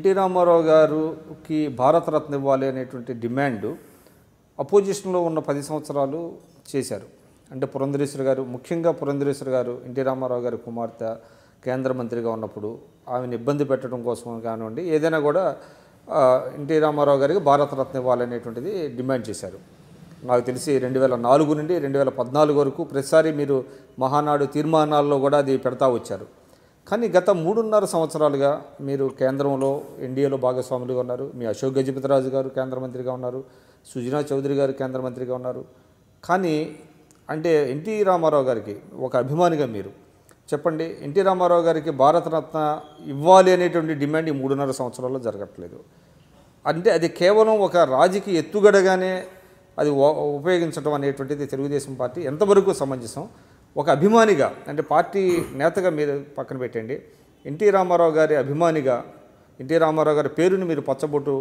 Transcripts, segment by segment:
NT Ramarao గారికి భారతరత్న ఇవ్వాలి అనేటువంటి డిమాండ్ అపోజిషన్లో ఉన్న 10 సంవత్సరాలు చేశారు. అంటే పురంధరేశ్వరి గారు, ముఖ్యంగా పురంధరేశ్వరి గారు ఎన్టీ రామారావు గారి కుమార్తె కేంద్ర మంత్రిగా ఉన్నప్పుడు ఆమెను ఇబ్బంది పెట్టడం కోసం కానివ్వండి, ఏదైనా కూడా ఎన్టీ రామారావు గారికి భారతరత్న ఇవ్వాలనేటువంటిది డిమాండ్ చేశారు. నాకు తెలిసి 2004 నుండి 2014 వరకు ప్రతిసారి మీరు మహానాడు తీర్మానాల్లో కూడా అది పెడతా వచ్చారు. కానీ గత 3.5 సంవత్సరాలుగా మీరు కేంద్రంలో ఎన్డీఏలో భాగస్వాములుగా ఉన్నారు. మీ అశోక్ గజపతిరాజు గారు కేంద్ర మంత్రిగా ఉన్నారు, సుజనా చౌదరి గారు కేంద్ర మంత్రిగా ఉన్నారు. కానీ అంటే ఎన్టీ రామారావు గారికి ఒక అభిమానిగా మీరు చెప్పండి, ఎన్టీ రామారావు గారికి భారతరత్న ఇవ్వాలి అనేటువంటి డిమాండ్ ఈ 3.5 సంవత్సరాల్లో జరగట్లేదు. అంటే అది కేవలం ఒక రాజకీయ ఎత్తుగడగానే అది ఉపయోగించడం అనేటువంటిది తెలుగుదేశం పార్టీ ఎంతవరకు సమంజసం? ఒక అభిమానిగా, అంటే పార్టీ నేతగా మీరు పక్కన పెట్టండి, ఎన్టీ రామారావు గారి అభిమానిగా, ఎన్టీ రామారావు గారి పేరుని మీరు పచ్చబొట్టు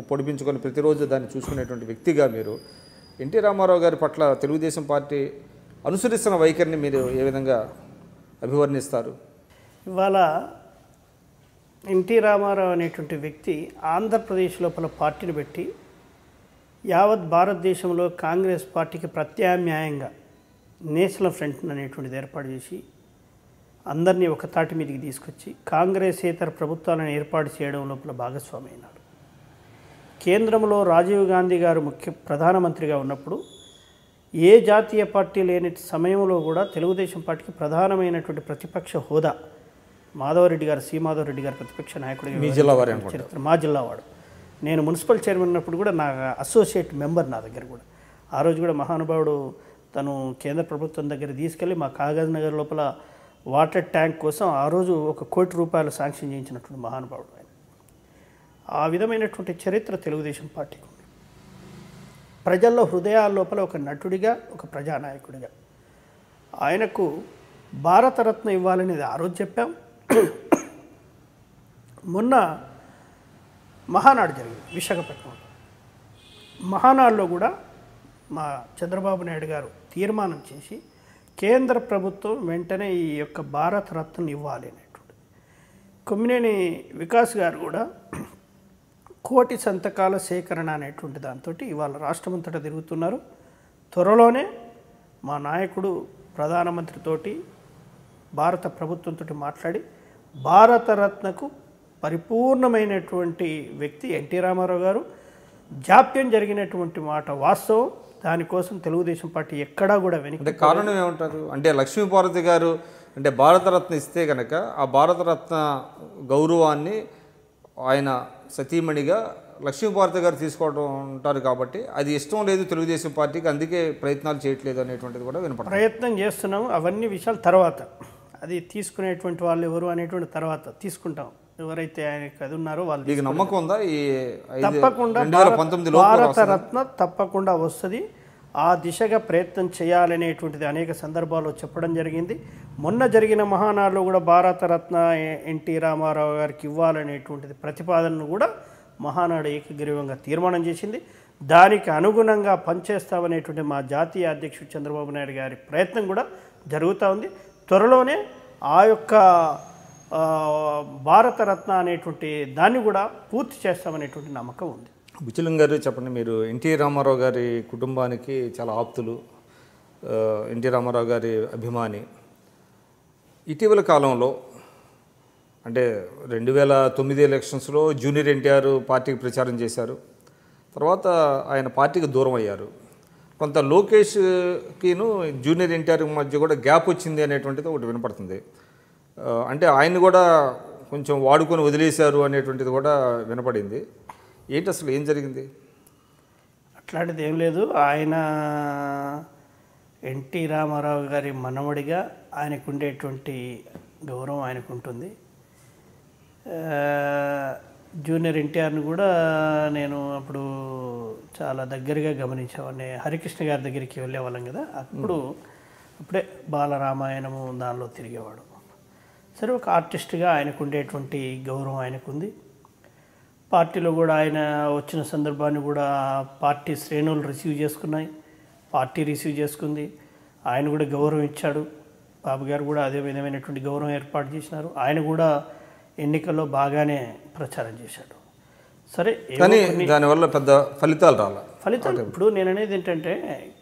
పొడిపించుకొని ప్రతిరోజు దాన్ని చూసుకునేటువంటి వ్యక్తిగా మీరు ఎన్టీ రామారావు గారి పట్ల తెలుగుదేశం పార్టీ అనుసరిస్తున్న వైఖరిని మీరు ఏ విధంగా అభివర్ణిస్తారు? ఇవాళ ఎన్టీ రామారావు అనేటువంటి వ్యక్తి ఆంధ్రప్రదేశ్ లోపల పార్టీని పెట్టి యావత్ భారతదేశంలో కాంగ్రెస్ పార్టీకి ప్రత్యామ్నాయంగా నేషనల్ ఫ్రంట్ అనేటువంటిది ఏర్పాటు చేసి అందరినీ ఒక తాటి మీదకి తీసుకొచ్చి కాంగ్రెసేతర ప్రభుత్వాలను ఏర్పాటు చేయడం లోపల భాగస్వామి అయినాడు. కేంద్రంలో రాజీవ్ గాంధీ గారు ప్రధానమంత్రిగా ఉన్నప్పుడు ఏ జాతీయ పార్టీ లేని సమయంలో కూడా తెలుగుదేశం పార్టీకి ప్రధానమైనటువంటి ప్రతిపక్ష హోదా మాధవరెడ్డి గారు, సి మాధవరెడ్డి గారు ప్రతిపక్ష నాయకుడిగా చరిత్ర. మా జిల్లావాడు. నేను మున్సిపల్ చైర్మన్ ఉన్నప్పుడు కూడా నా అసోసియేట్ మెంబర్ నా దగ్గర కూడా. ఆ రోజు కూడా మహానుభావుడు తను కేంద్ర ప్రభుత్వం దగ్గర తీసుకెళ్ళి మా కాగజ్ నగర్ లోపల వాటర్ ట్యాంక్ కోసం ఆ రోజు ₹1 కోటి శాంక్షన్ చేయించినటువంటి మహానుభావుడు ఆయన. ఆ విధమైనటువంటి చరిత్ర తెలుగుదేశం పార్టీకి ఉంది. ప్రజల్లో హృదయాల లోపల ఒక నటుడిగా, ఒక ప్రజానాయకుడిగా ఆయనకు భారతరత్న ఇవ్వాలనేది ఆ రోజు చెప్పాం. మొన్న మహానాడు జరిగింది విశాఖపట్నంలో. మహానాడులో కూడా మా చంద్రబాబు నాయుడు గారు తీర్మానం చేసి కేంద్ర ప్రభుత్వం వెంటనే ఈ యొక్క భారతరత్న ఇవ్వాలి అనేటువంటి. కొమ్మినేని వికాస్ గారు కూడా 1 కోటి సంతకాల సేకరణ అనేటువంటి దాంతో ఇవాళ రాష్ట్రమంతటా తిరుగుతున్నారు. త్వరలోనే మా నాయకుడు ప్రధానమంత్రితోటి భారత ప్రభుత్వంతో మాట్లాడి భారతరత్నకు పరిపూర్ణమైనటువంటి వ్యక్తి ఎన్టీ రామారావు గారు. జాప్యం జరిగినటువంటి మాట వాస్తవం. దానికోసం తెలుగుదేశం పార్టీ ఎక్కడా కూడా వెనక్కి. కారణం ఏమంటారు? అంటే లక్ష్మీపార్వతి గారు అంటే భారతరత్న ఇస్తే కనుక ఆ భారతరత్న గౌరవాన్ని ఆయన సతీమణిగా లక్ష్మీపార్వతి గారు తీసుకోవడం ఉంటారు కాబట్టి అది ఇష్టం లేదు తెలుగుదేశం పార్టీకి, అందుకే ప్రయత్నాలు చేయట్లేదు అనేటువంటిది కూడా వినపడుతుంది. ప్రయత్నం చేస్తున్నాము. అవన్నీ విషయాలు తర్వాత, అది తీసుకునేటువంటి వాళ్ళు ఎవరు అనేటువంటి తర్వాత తీసుకుంటాం. ఎవరైతే ఆయనకి అది ఉన్నారో వాళ్ళు. మీకు నమ్మకం ఉందా? ఈ తప్పకుండా 2019లో భారతరత్న తప్పకుండా వస్తుంది. ఆ దిశగా ప్రయత్నం చేయాలనేటువంటిది అనేక సందర్భాల్లో చెప్పడం జరిగింది. మొన్న జరిగిన మహానాడులో కూడా భారతరత్న ఎన్టీ రామారావు గారికి ఇవ్వాలనేటువంటిది ప్రతిపాదనను కూడా మహానాడు ఏకగ్రీవంగా తీర్మానం చేసింది. దానికి అనుగుణంగా పనిచేస్తామనేటువంటి మా జాతీయ అధ్యక్షుడు చంద్రబాబు నాయుడు గారి ప్రయత్నం కూడా జరుగుతూ ఉంది. త్వరలోనే ఆ యొక్క భారతరత్న అనేటువంటి దాన్ని కూడా పూర్తి చేస్తామనేటువంటి నమ్మకం ఉంది. బుచ్చలింగ గారు చెప్పండి, మీరు ఎన్టీ రామారావు గారి కుటుంబానికి చాలా ఆప్తులు, ఎన్టీ రామారావు గారి అభిమాని. ఇటీవల కాలంలో అంటే 2009 ఎలక్షన్స్లో జూనియర్ ఎన్టీఆర్ పార్టీకి ప్రచారం చేశారు. తర్వాత ఆయన పార్టీకి దూరం అయ్యారు. కొంత లోకేష్కిను జూనియర్ ఎన్టీఆర్ మధ్య కూడా గ్యాప్ వచ్చింది అనేటువంటిది ఒకటి వినపడుతుంది. అంటే ఆయన్ని కూడా కొంచెం వాడుకొని వదిలేశారు అనేటువంటిది కూడా వినపడింది. ఏంటి అసలు ఏం జరిగింది? అట్లాంటిది ఏం లేదు. ఆయన ఎన్టీ రామారావు గారి మనవడిగా ఆయనకు ఉండేటువంటి గౌరవం ఆయనకు ఉంటుంది. జూనియర్ ఎన్టీఆర్ని కూడా నేను అప్పుడు చాలా దగ్గరగా గమనించేవాడిని. హరికృష్ణ గారి దగ్గరికి వెళ్ళేవాళ్ళం కదా, అప్పుడే బాలరామాయణము దానిలో తిరిగేవాడు. సరే, ఒక ఆర్టిస్ట్గా ఆయనకు ఉండేటువంటి గౌరవం ఆయనకుంది. పార్టీలో కూడా ఆయన వచ్చిన సందర్భాన్ని కూడా పార్టీ శ్రేణులు రిసీవ్ చేసుకున్నాయి, పార్టీ రిసీవ్ చేసుకుంది. ఆయన కూడా గౌరవం ఇచ్చాడు. బాబు గారు కూడా అదే విధమైనటువంటి గౌరవం ఏర్పాటు చేసినారు. ఆయన కూడా ఎన్నికల్లో బాగానే ప్రచారం చేశాడు. సరే, కానీ దానివల్ల పెద్ద ఫలితాలు ఫలితాలు ఇప్పుడు నేను అనేది ఏంటంటే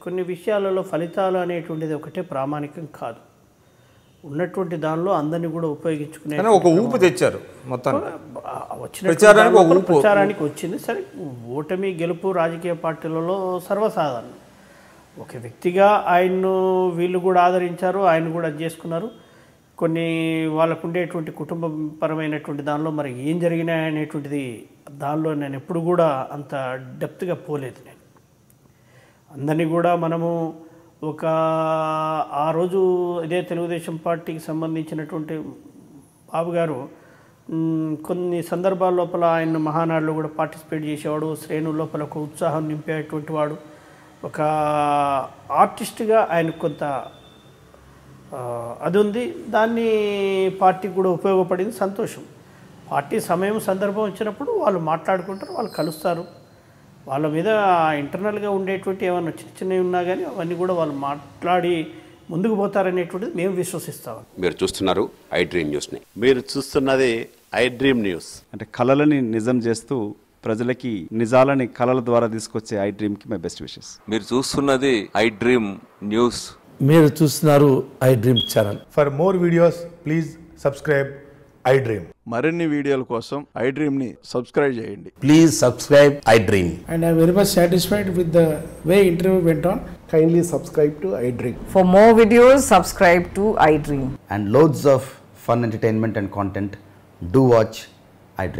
కొన్ని విషయాలలో ఫలితాలు అనేటువంటిది ఒకటే ప్రామాణికం కాదు. ఉన్నటువంటి దానిలో అందరినీ కూడా ఉపయోగించుకునే ఒక ఊపు తెచ్చారు మొత్తం ప్రచారానికి వచ్చింది. సరే, ఓటమి గెలుపు రాజకీయ పార్టీలలో సర్వసాధారణం. ఒక వ్యక్తిగా ఆయన్ను వీళ్ళు కూడా ఆదరించారు, ఆయన కూడా అది చేసుకున్నారు. కొన్ని వాళ్ళకు ఉండేటువంటి కుటుంబపరమైనటువంటి దానిలో మరి ఏం జరిగినాయి అనేటువంటిది దానిలో నేను ఎప్పుడు కూడా అంత డెప్త్గా పోలేదు. నేను అందరినీ కూడా మనము ఒక ఆ రోజు ఇదే తెలుగుదేశం పార్టీకి సంబంధించినటువంటి బాబు గారు కొన్ని సందర్భాల లోపల ఆయన మహానాడులో కూడా పార్టిసిపేట్ చేసేవాడు, శ్రేణుల లోపల ఒక ఉత్సాహం నింపేటువంటి వాడు. ఒక ఆర్టిస్ట్గా ఆయన కొంత అది ఉంది. దాన్ని పార్టీకి కూడా ఉపయోగపడింది, సంతోషం. పార్టీ సమయం సందర్భం వచ్చినప్పుడు వాళ్ళు మాట్లాడుకుంటారు, వాళ్ళు కలుస్తారు. వాళ్ళ మీద ఇంటర్నల్గా ఉండేటువంటి ఏమన్నా చిన్న చిన్నవి ఉన్నా కానీ అవన్నీ కూడా వాళ్ళు మాట్లాడి ముందుకు పోతారనేటువంటిది మేము విశ్వసిస్తాం. మీరు చూస్తున్నారు ఐ డ్రీమ్ న్యూస్ని. మీరు చూస్తున్నది ఐ డ్రీమ్ న్యూస్. అంటే కళలని నిజం చేస్తూ ప్రజలకి నిజాలని కళల ద్వారా తీసుకొచ్చే ఐ డ్రీమ్కి మై బెస్ట్ విషెస్. మీరు చూస్తున్నది ఐ డ్రీమ్ న్యూస్. మీరు చూస్తున్నారు I dream channel. For more videos please subscribe I dream. మరిన్ని వీడియోల కోసం ఐ డ్రీమ్ని సబ్స్క్రైబ్ చేయండి. Please subscribe I dream. And I am very much satisfied with the way interview went on. Kindly subscribe to I Dream. For more videos, subscribe to iDream. And loads of fun entertainment and content. Do watch I Dream.